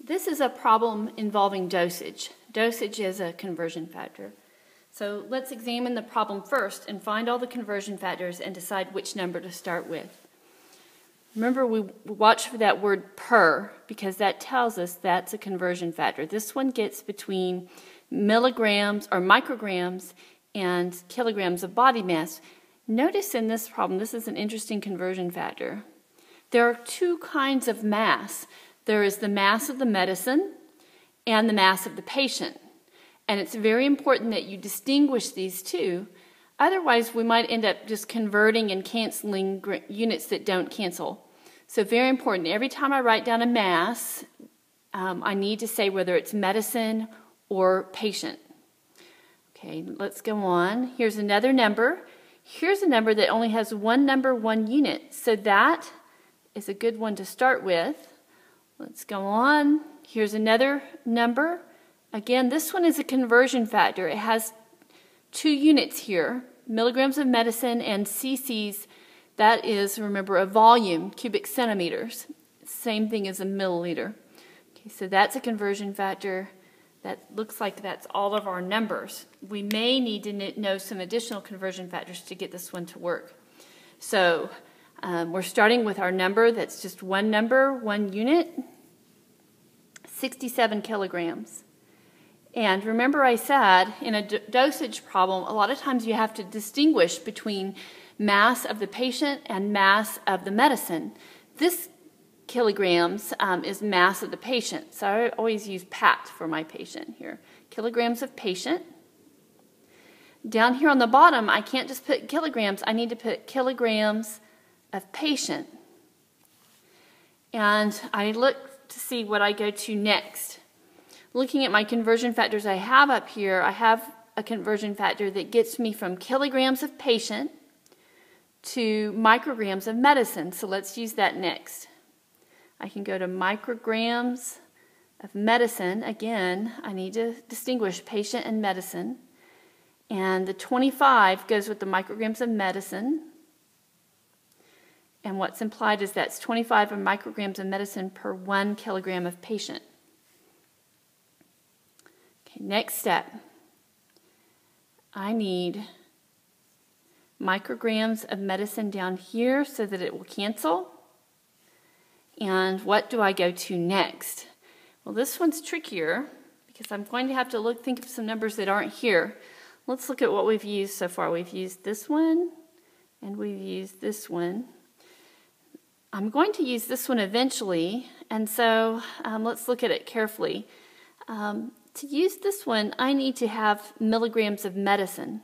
This is a problem involving dosage. Dosage is a conversion factor. So let's examine the problem first and find all the conversion factors and decide which number to start with. Remember, we watch for that word per because that tells us that's a conversion factor. This one gets between milligrams or micrograms and kilograms of body mass. Notice in this problem, this is an interesting conversion factor. There are two kinds of mass. There is the mass of the medicine and the mass of the patient. And it's very important that you distinguish these two. Otherwise, we might end up just converting and canceling units that don't cancel. So very important. Every time I write down a mass, I need to say whether it's medicine or patient. Okay, let's go on. Here's another number. Here's a number that only has one number, one unit. So that is a good one to start with. Let's go on. Here's another number. Again, this one is a conversion factor. It has two units here, milligrams of medicine and cc's. That is, remember, a volume, cubic centimeters. Same thing as a milliliter. Okay, so that's a conversion factor. That looks like that's all of our numbers. We may need to know some additional conversion factors to get this one to work. So we're starting with our number that's just one number, one unit, 67 kilograms. And remember I said in a dosage problem, a lot of times you have to distinguish between mass of the patient and mass of the medicine. This kilograms is mass of the patient. So I always use PAT for my patient here. Kilograms of patient. Down here on the bottom, I can't just put kilograms. I need to put kilograms of patient. And I look to see what I go to next. Looking at my conversion factors I have up here, I have a conversion factor that gets me from kilograms of patient to micrograms of medicine. So let's use that next. I can go to micrograms of medicine. Again, I need to distinguish patient and medicine. And the 25 goes with the micrograms of medicine. And what's implied is that's 25 micrograms of medicine per 1 kilogram of patient. Okay, next step. I need micrograms of medicine down here so that it will cancel. And what do I go to next? Well, this one's trickier because I'm going to have to think of some numbers that aren't here. Let's look at what we've used so far. We've used this one and we've used this one. I'm going to use this one eventually, and so let's look at it carefully. To use this one, I need to have milligrams of medicine.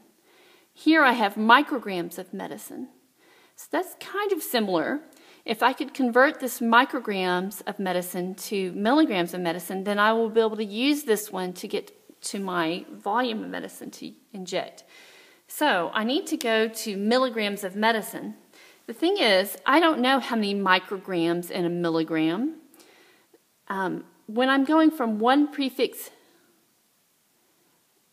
Here I have micrograms of medicine. So that's kind of similar. If I could convert this micrograms of medicine to milligrams of medicine, then I will be able to use this one to get to my volume of medicine to inject. So I need to go to milligrams of medicine. The thing is, I don't know how many micrograms in a milligram. When I'm going from one prefix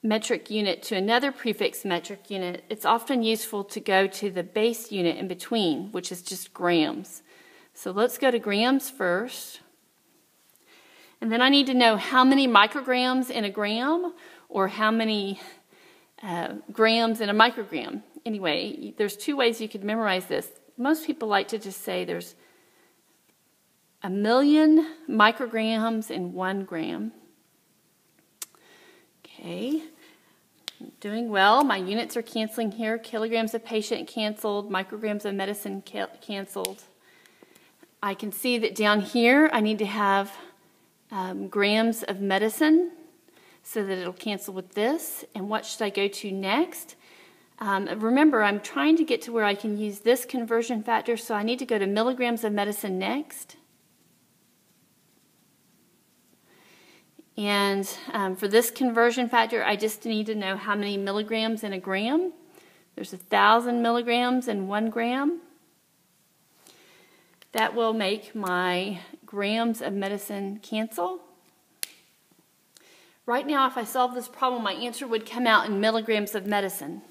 metric unit to another prefix metric unit, it's often useful to go to the base unit in between, which is just grams. So let's go to grams first. And then I need to know how many micrograms in a gram or how many grams in a microgram. Anyway, there's two ways you could memorize this. Most people like to just say there's 1,000,000 micrograms in 1 gram. Okay, doing well. My units are canceling here. Kilograms of patient canceled, micrograms of medicine canceled. I can see that down here I need to have grams of medicine so that it'll cancel with this. And what should I go to next? Remember, I'm trying to get to where I can use this conversion factor, so I need to go to milligrams of medicine next. And for this conversion factor, I just need to know how many milligrams in a gram. There's 1,000 milligrams in 1 gram. That will make my grams of medicine cancel. Right now, if I solve this problem, my answer would come out in milligrams of medicine.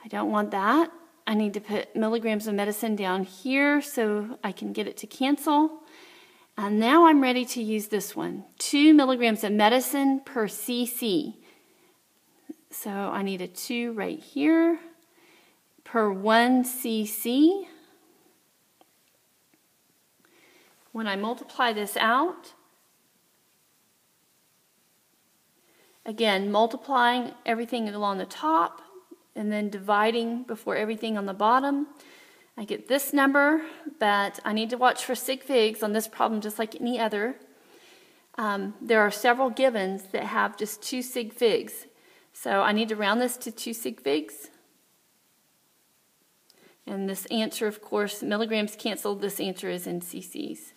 I don't want that. I need to put milligrams of medicine down here so I can get it to cancel. And now I'm ready to use this one. 2 milligrams of medicine per cc. So I need a 2 right here per 1 cc. When I multiply this out, again, multiplying everything along the top and then dividing before everything on the bottom, I get this number, but I need to watch for sig figs on this problem just like any other. There are several givens that have just 2 sig figs. So I need to round this to 2 sig figs. And this answer, of course, milligrams canceled, this answer is in cc's.